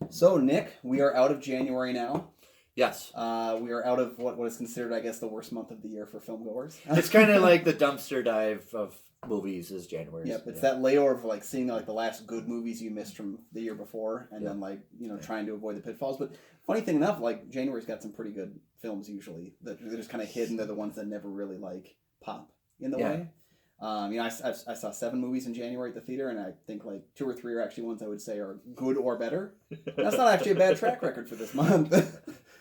So, Nick, we are out of January now. Yes. We are out of what is considered, I guess, the worst month of the year for film goers. It's kind of like the dumpster dive of movies is January. Yep, it's that layover of like seeing like the last good movies you missed from the year before, and then trying to avoid the pitfalls. But funny thing enough, like January's got some pretty good films usually that they're just kind of hidden. They're the ones that never really like pop in the way. I saw 7 movies in January at the theater, and I think like 2 or 3 are actually ones I would say are good or better. That's not actually a bad track record for this month.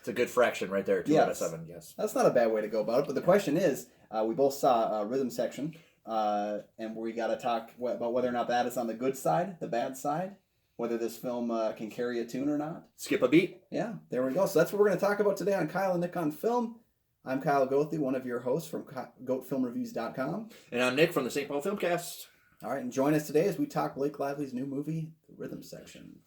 It's a good fraction right there, 2 out of 7, yes. That's not a bad way to go about it, but the question is, we both saw Rhythm Section, and we got to talk about whether or not that is on the good side, the bad side, whether this film can carry a tune or not. Skip a beat. Yeah, there we go. So that's what we're going to talk about today on Kyle and Nick on Film. I'm Kyle Goethe, one of your hosts from GoatFilmReviews.com. And I'm Nick from the St. Paul Filmcast. All right, and join us today as we talk Blake Lively's new movie, The Rhythm Section.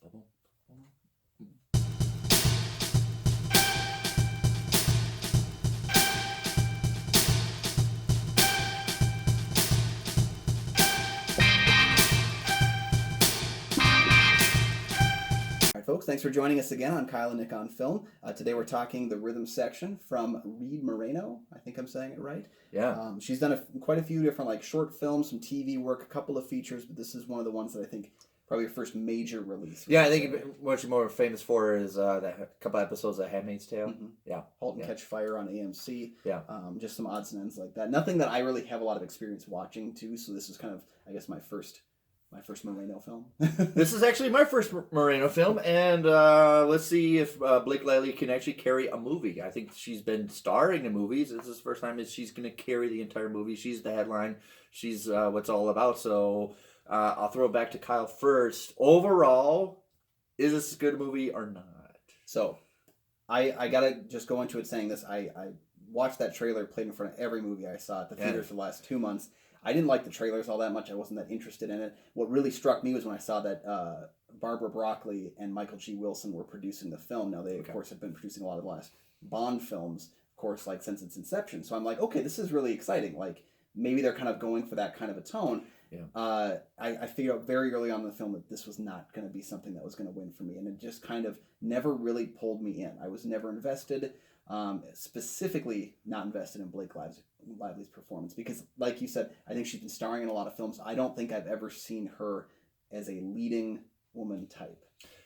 Folks, thanks for joining us again on Kyle and Nick on Film. Today we're talking The Rhythm Section from Reed Moreno. I think I'm saying it right. Yeah. She's done quite a few different like short films, some TV work, a couple of features, but this is one of the ones that I think probably her first major release. Yeah, I think what she's more famous for is that couple episodes of Handmaid's Tale. Mm-hmm. Yeah. Halt and Catch Fire on AMC. Yeah. Just some odds and ends like that. Nothing that I really have a lot of experience watching too, so this is kind of, I guess, my first Moreno film. This is actually my first Moreno film, and let's see if Blake Lively can actually carry a movie. I think she's been starring in movies. This is the first time that she's going to carry the entire movie. She's the headline. She's what's all about. So I'll throw it back to Kyle first. Overall, is this a good movie or not? So I got to just go into it saying this. I watched that trailer, played in front of every movie I saw at the theaters for the last 2 months. I didn't like the trailers all that much. I wasn't that interested in it. What really struck me was when I saw that Barbara Broccoli and Michael G. Wilson were producing the film. Now, they, of course, have been producing a lot of the last Bond films, of course, like since its inception. So I'm like, okay, this is really exciting. Like, maybe they're kind of going for that kind of a tone. Yeah. I figured out very early on in the film that this was not going to be something that was going to win for me. And it just kind of never really pulled me in. I was never invested. Specifically not invested in Blake Lively's performance because, like you said, I think she's been starring in a lot of films. I don't think I've ever seen her as a leading woman type.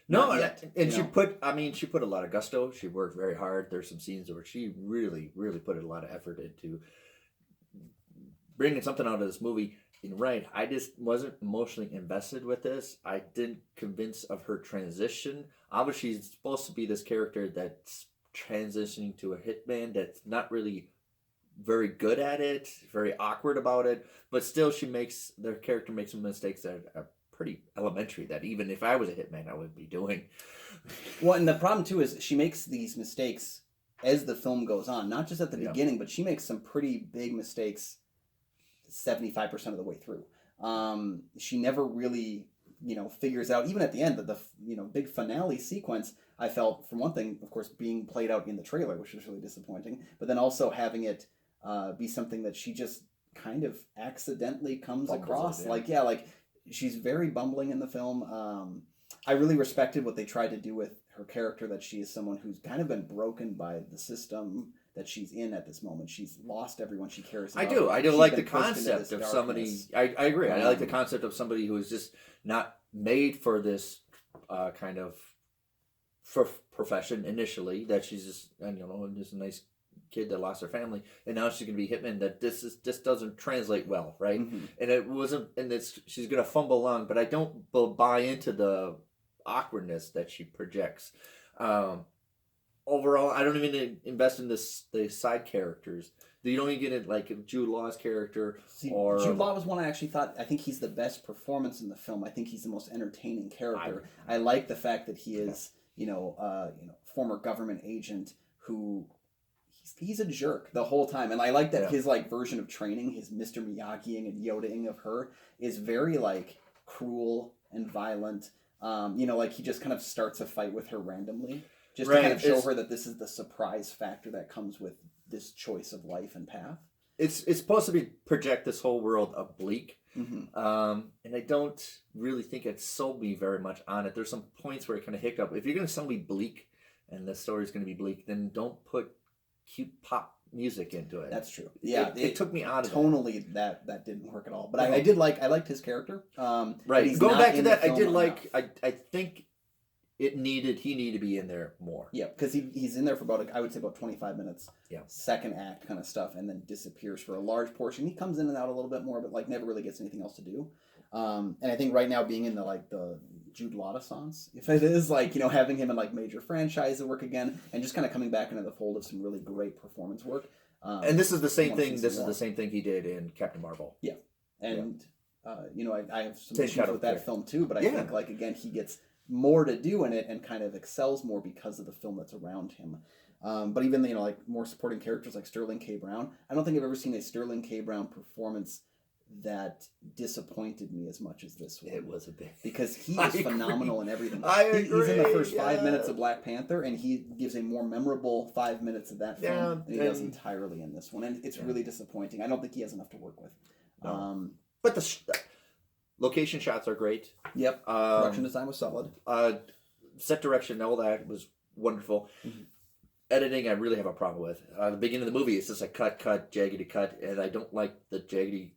No, and she put a lot of gusto. She worked very hard. There's some scenes where she really, really put a lot of effort into bringing something out of this movie. And right, I just wasn't emotionally invested with this. I didn't convince of her transition. Obviously, she's supposed to be this character that's transitioning to a hitman that's not really very good at it, very awkward about it, but still their character makes some mistakes that are pretty elementary that even if I was a hitman I would be doing. Well, and the problem too is she makes these mistakes as the film goes on, not just at the beginning, but she makes some pretty big mistakes 75% of the way through. She never really figures out, even at the end, that the big finale sequence, I felt, for one thing, of course, being played out in the trailer, which was really disappointing, but then also having it be something that she just kind of accidentally comes across. Like she's very bumbling in the film. I really respected what they tried to do with her character, that she is someone who's kind of been broken by the system that she's in at this moment. She's lost everyone she cares about. I do like the concept of somebody. I agree. I like the concept of somebody who is just not made for this kind of profession initially. That she's just just a nice kid that lost her family, and now she's gonna be hitman. That this doesn't translate well, right? Mm-hmm. And it wasn't. And she's gonna fumble along, but I don't buy into the awkwardness that she projects. Overall, I don't even invest in the side characters. You don't even get it like Jude Law's character. Jude Law was one I actually thought. I think he's the best performance in the film. I think he's the most entertaining character. I like the fact that he is, former government agent who he's a jerk the whole time, and I like that his like version of training, his Mr. Miyagiing and Yodaing of her, is very like cruel and violent. Like he just kind of starts a fight with her randomly. Just to kind of show her that this is the surprise factor that comes with this choice of life and path. It's supposed to project this whole world of bleak, And I don't really think it sold me very much on it. There's some points where it kind of hiccup. If you're going to sell me bleak, and the story's going to be bleak, then don't put cute pop music into it. That's true. Yeah, it took me out of tonally that didn't work at all. But I liked his character. Right. Going back to that, I did like. I think he needed to be in there more. Yeah, because he's in there for about I would say about 25 minutes. Yeah. Second act kind of stuff, and then disappears for a large portion. He comes in and out a little bit more, but like never really gets anything else to do. And I think right now being in the Jude Law songs, if it is like, having him in like major franchise work again, and just kind of coming back into the fold of some really great performance work. And this is the same thing. This is the same thing he did in Captain Marvel. Yeah, and I have some issues with that film too, but I think like again he gets more to do in it and kind of excels more because of the film that's around him. But even like more supporting characters like Sterling K. Brown, I don't think I've ever seen a Sterling K. Brown performance that disappointed me as much as this one. It was a bit, because he is phenomenal in everything. He's in the first 5 minutes of Black Panther, and he gives a more memorable 5 minutes of that film than he does entirely in this one, and it's really disappointing. I don't think he has enough to work with. No. But the location shots are great. Yep. Production design was solid. Set direction, all that was wonderful. Editing, I really have a problem with. The beginning of the movie, it's just a cut, jaggedy cut, and I don't like the jaggedy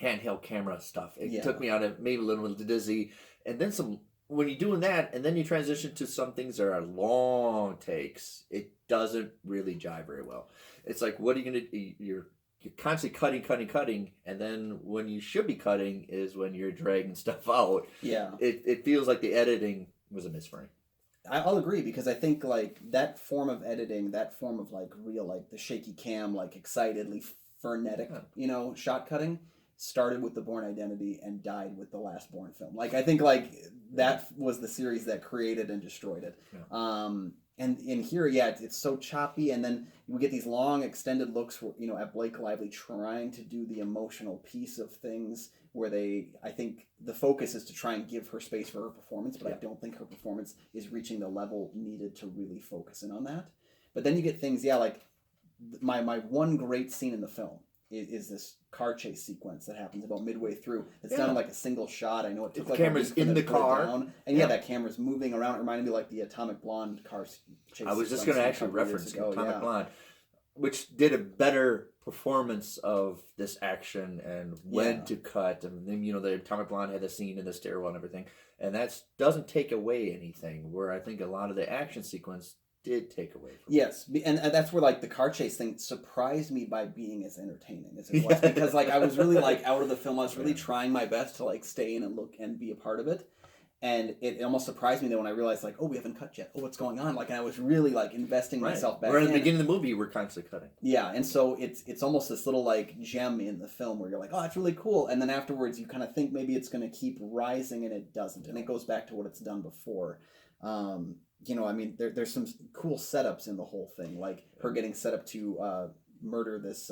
handheld camera stuff. It took me out. It made me a little dizzy. And then when you're doing that, and then you transition to some things that are long takes, it doesn't really jive very well. It's like, what are you going to do? You're constantly cutting, and then when you should be cutting is when you're dragging stuff out. Yeah. It feels like the editing was a miss for me. I'll agree, because I think like that form of editing, that form of like real, like the shaky cam, like excitedly frenetic, shot cutting, started with The Bourne Identity and died with the last Bourne film. Like I think like that was the series that created and destroyed it. Yeah. And in here, it's so choppy, and then we get these long extended looks, at Blake Lively trying to do the emotional piece of things, where I think the focus is to try and give her space for her performance, but I don't think her performance is reaching the level needed to really focus in on that. But then you get things, like my one great scene in the film is this car chase sequence that happens about midway through. It's done in like a single shot. I know it took the camera's in the car, and that camera's moving around. It reminded me like the Atomic Blonde car chase. I was just going to actually reference Atomic Blonde, which did a better performance of this action and when to cut. And then the Atomic Blonde had the scene in the stairwell and everything, and that doesn't take away anything. Where I think a lot of the action sequence did take away from it. And that's where like the car chase thing surprised me by being as entertaining as it was, because like I was really like out of the film. I was really trying my best to like stay in and look and be a part of it, and it almost surprised me that when I realized like, oh, we haven't cut yet, oh, what's going on, like, and I was really like investing myself back. We're at the beginning of the movie, we're constantly cutting. And so it's almost this little like gem in the film where you're like, oh, it's really cool, and then afterwards you kind of think maybe it's going to keep rising, and it doesn't, and it goes back to what it's done before. There's some cool setups in the whole thing, like her getting set up to murder this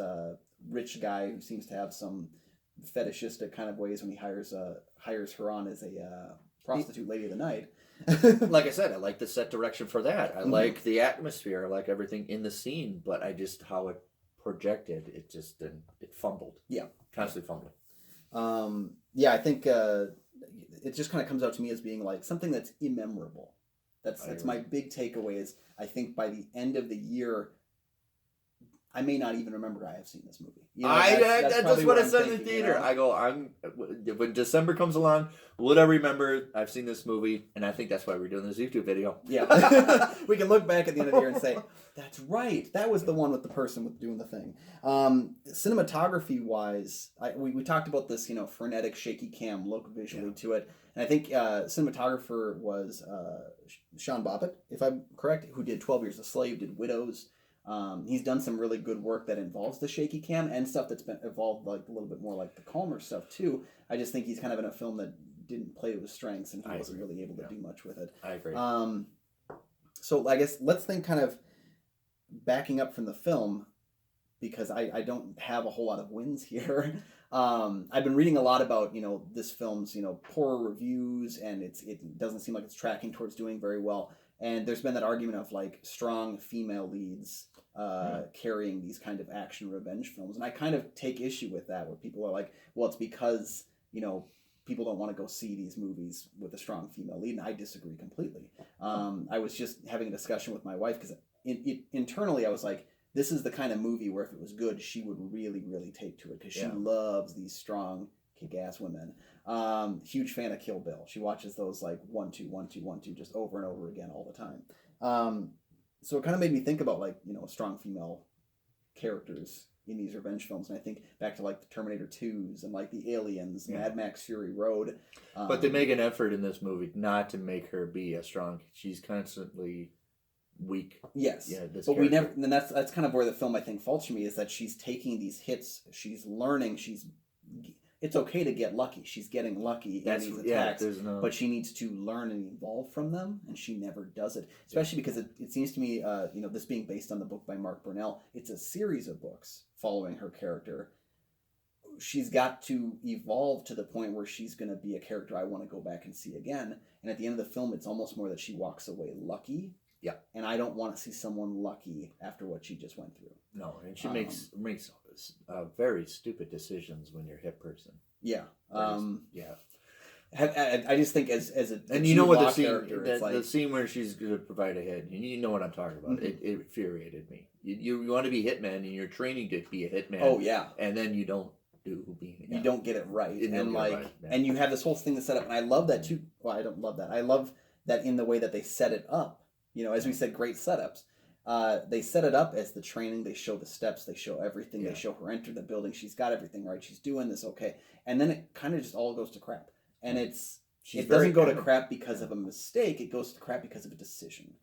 rich guy who seems to have some fetishistic kind of ways when he hires her on as a prostitute lady of the night. Like I said, I like the set direction for that. I like the atmosphere. I like everything in the scene, but I just how it projected, it just didn't. It fumbled. Yeah, constantly fumbling. I think it just kind of comes out to me as being like something that's immemorable. That's my big takeaway. Is I think by the end of the year, I may not even remember I have seen this movie. That's what I said in the theater. I go, when December comes along, would I remember I've seen this movie? And I think that's why we're doing this YouTube video. Yeah, we can look back at the end of the year and say, that's right, that was the one with the person with doing the thing. Cinematography wise, we talked about this, frenetic, shaky cam look visually to it, and I think cinematographer was Sean Bobbitt, if I'm correct, who did 12 Years a Slave, did Widows. He's done some really good work that involves the shaky cam and stuff that's been evolved like a little bit more like the calmer stuff too. I just think he's kind of in a film that didn't play to his strengths, and he wasn't really able to do much with it. I agree. So I guess let's think kind of backing up from the film, because I don't have a whole lot of wins here. I've been reading a lot about, this film's, poor reviews, and it doesn't seem like it's tracking towards doing very well. And there's been that argument of like strong female leads carrying these kind of action revenge films. And I kind of take issue with that, where people are like, well, it's because, people don't want to go see these movies with a strong female lead, and I disagree completely. I was just having a discussion with my wife, because internally I was like, this is the kind of movie where if it was good, she would really, really take to it, because she loves these strong, kick-ass women. Huge fan of Kill Bill. She watches those like 1, 2, 1, 2, 1, 2 just over and over again all the time. So it kind of made me think about strong female characters in these revenge films, and I think back to like the Terminator 2s and like the Aliens, Mad Max Fury Road. But they make an effort in this movie not to make her be as strong. She's constantly weak. Yes. Yeah, but we never. And that's kind of where the film I think faults for me, is that she's taking these hits. She's learning. It's okay to get lucky. She's getting lucky in these attacks, but she needs to learn and evolve from them, and she never does it. Especially because it seems to me, this being based on the book by Mark Burnell, it's a series of books following her character. She's got to evolve to the point where she's going to be a character I want to go back and see again. And at the end of the film, it's almost more that she walks away lucky. Yeah. And I don't want to see someone lucky after what she just went through. No, and she makes very stupid decisions when you're a hit person. Yeah. Yeah. I just think as a and you know what the scene, the scene where she's going to provide a hit, and you know what I'm talking about. Mm-hmm. It infuriated me. You want to be hitman, and you're training to be a hitman. Oh yeah. And then you don't you don't get it right, and you have this whole thing to set up, and I love that too. Well, I don't love that. I love that in the way that they set it up. As we said, great setups. They set it up as the training. They show the steps. They show everything. They show her enter the building. She's got everything right. She's doing this okay. And then it kind of just all goes to crap. And it doesn't go to crap because of a mistake. It goes to crap because of a decision.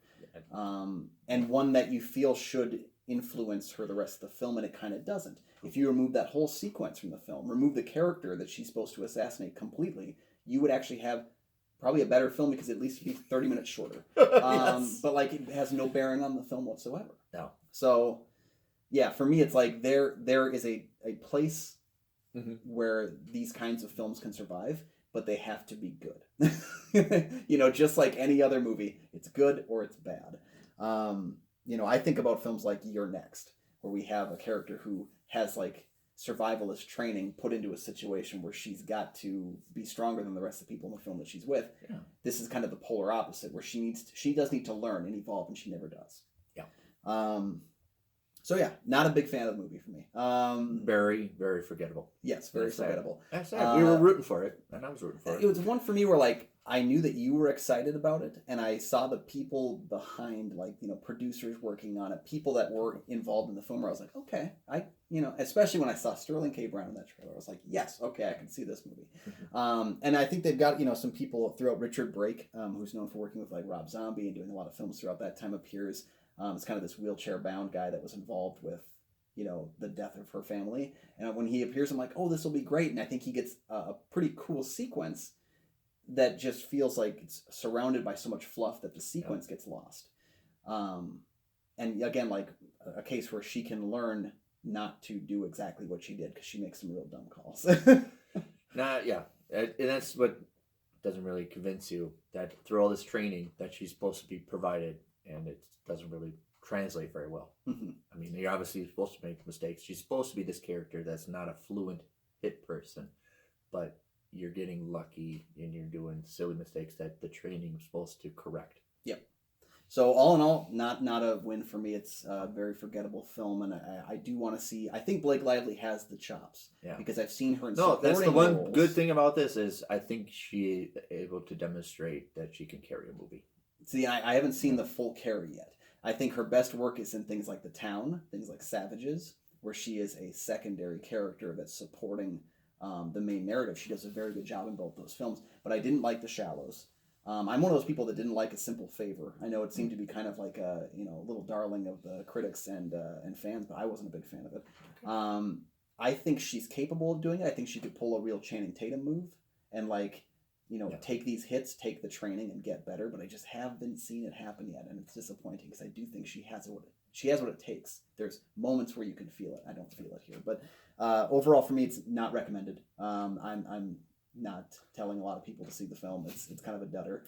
And one that you feel should influence her the rest of the film, and it kind of doesn't. If you remove that whole sequence from the film, remove the character that she's supposed to assassinate completely, you would actually have probably a better film, because at least it'd be 30 minutes shorter. Yes. But it has no bearing on the film whatsoever. No. So, yeah, for me, it's like there is a place where these kinds of films can survive, but they have to be good. Just like any other movie, it's good or it's bad. I think about films like You're Next, where we have a character who has survivalist training put into a situation where she's got to be stronger than the rest of the people in the film that she's with. Yeah. This is kind of the polar opposite, where she does need to learn and evolve, and she never does. Yeah. So yeah, not a big fan of the movie for me. Very, very forgettable. Yes, very forgettable. That's sad. We were rooting for it, and I was rooting for it. It was one for me where I knew that you were excited about it, and I saw the people behind, producers working on it, people that were involved in the film, where I was like, okay, especially when I saw Sterling K. Brown in that trailer, I was like, yes, okay, I can see this movie. And I think they've got, some people throughout. Richard Brake, who's known for working with Rob Zombie and doing a lot of films throughout that time, appears. It's kind of this wheelchair-bound guy that was involved with, the death of her family. And when he appears, I'm like, oh, this will be great. And I think he gets a pretty cool sequence that just feels like it's surrounded by so much fluff that the sequence gets lost. And again, a case where she can learn not to do exactly what she did, because she makes some real dumb calls. And that's what doesn't really convince you, that through all this training that she's supposed to be provided, and it doesn't really translate very well. Mm-hmm. I mean, you're obviously supposed to make mistakes. She's supposed to be this character that's not a fluent hit person, but you're getting lucky and you're doing silly mistakes that the training is supposed to correct. Yep. So all in all, not a win for me. It's a very forgettable film, and I do want to see. I think Blake Lively has the chops, because I've seen her in supporting roles. That's the one good thing about this, is I think she is able to demonstrate that she can carry a movie. See, I haven't seen the full carry yet. I think her best work is in things like The Town, things like Savages, where she is a secondary character that's supporting the main narrative. She does a very good job in both those films. But I didn't like The Shallows. I'm one of those people that didn't like A Simple Favor. I know it seemed to be kind of like a little darling of the critics and fans, but I wasn't a big fan of it. I think she's capable of doing it. I think she could pull a real Channing Tatum move and take these hits, take the training, and get better. But I just haven't seen it happen yet, and it's disappointing, because I do think she has what it takes. There's moments where you can feel it. I don't feel it here, but overall for me, it's not recommended. I'm not telling a lot of people to see the film. It's kind of a dudder.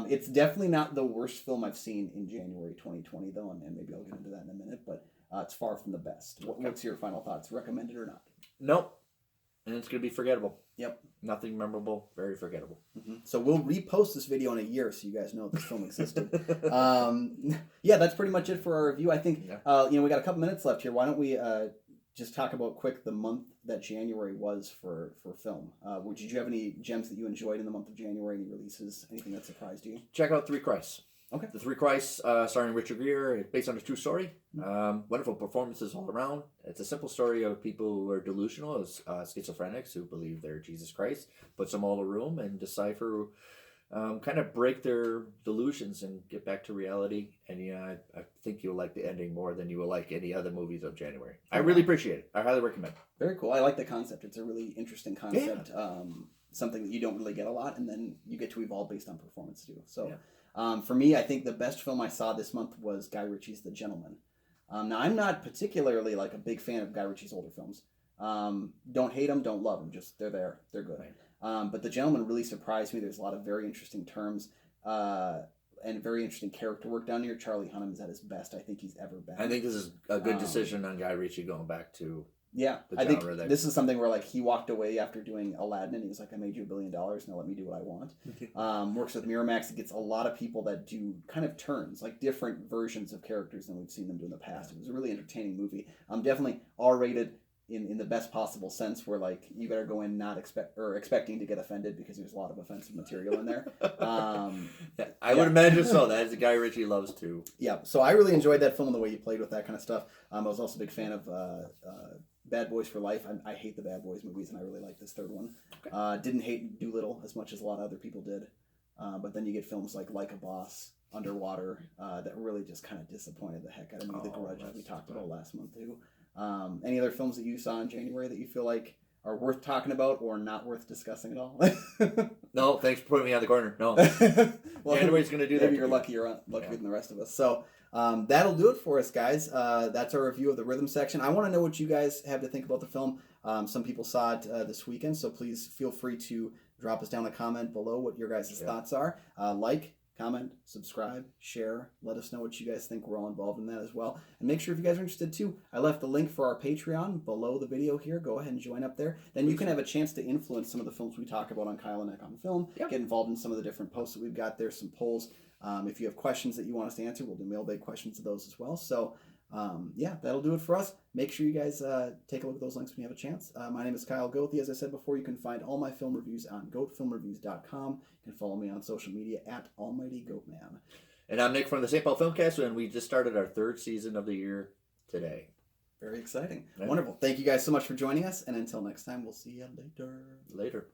It's definitely not the worst film I've seen in January 2020, though, and maybe I'll get into that in a minute. But it's far from the best. What's your final thoughts? Recommended or not? Nope. And it's going to be forgettable. Yep. Nothing memorable, very forgettable. Mm-hmm. So we'll repost this video in a year so you guys know this film existed. Yeah, that's pretty much it for our review. I think, we got a couple minutes left here. Why don't we just talk about quick the month that January was for film? Did you have any gems that you enjoyed in the month of January? Any releases? Anything that surprised you? Check out Three Christs. Okay. The Three Christs, starring Richard Gere, based on a true story. Wonderful performances all around. It's a simple story of people who are delusional as schizophrenics who believe they're Jesus Christ. Puts them all in a room and decipher, kind of break their delusions and get back to reality. And I think you'll like the ending more than you will like any other movies of January. I really appreciate it. I highly recommend it. Very cool. I like the concept. It's a really interesting concept. Yeah. Something that you don't really get a lot, and then you get to evolve based on performance too. So. Yeah. For me, I think the best film I saw this month was Guy Ritchie's The Gentleman. Now, I'm not particularly like a big fan of Guy Ritchie's older films. Don't hate them, don't love them. Just they're there, they're good. Right. But The Gentleman really surprised me. There's a lot of very interesting terms and very interesting character work down here. Charlie Hunnam is at his best I think he's ever been. I think this is a good decision on Guy Ritchie going back to. Yeah, I think this is something where like he walked away after doing Aladdin and he was like, I made you $1 billion, now let me do what I want. Works with Miramax. It gets a lot of people that do kind of turns, like different versions of characters than we've seen them do in the past. It was a really entertaining movie. Definitely R-rated in the best possible sense, where like you better go in not expecting to get offended because there's a lot of offensive material in there. I would imagine so. That is a Guy Ritchie loves to. Yeah, so I really enjoyed that film and the way he played with that kind of stuff. I was also a big fan of Bad Boys for Life. I hate the Bad Boys movies, and I really like this third one. Okay. Didn't hate Doolittle as much as a lot of other people did. But then you get films like a Boss, Underwater, that really just kind of disappointed the heck out of me. The Grudge, as we talked about last month too. Any other films that you saw in January that you feel like are worth talking about or not worth discussing at all? No, thanks for putting me on the corner. No. Well, January's going to do that. Maybe you're luckier than the rest of us. So that'll do it for us, guys. That's our review of the rhythm section. I want to know what you guys have to think about the film. Some people saw it this weekend, so please feel free to drop us down a comment below what your guys' thoughts are. Comment, subscribe, share. Let us know what you guys think. We're all involved in that as well. And make sure if you guys are interested too, I left the link for our Patreon below the video here. Go ahead and join up there. Then you can have a chance to influence some of the films we talk about on Kyle and Nick on Film. Yep. Get involved in some of the different posts that we've got there, some polls. If you have questions that you want us to answer, we'll do mailbag questions to those as well. So, that'll do it for us. Make sure you guys take a look at those links when you have a chance. My name is Kyle Goethe. As I said before, you can find all my film reviews on goatfilmreviews.com. You can follow me on social media at Almighty Goatman. And I'm Nick from the St. Paul Filmcast, and we just started our 3rd season of the year today. Very exciting. Yeah. Wonderful. Thank you guys so much for joining us, and until next time, we'll see you later. Later.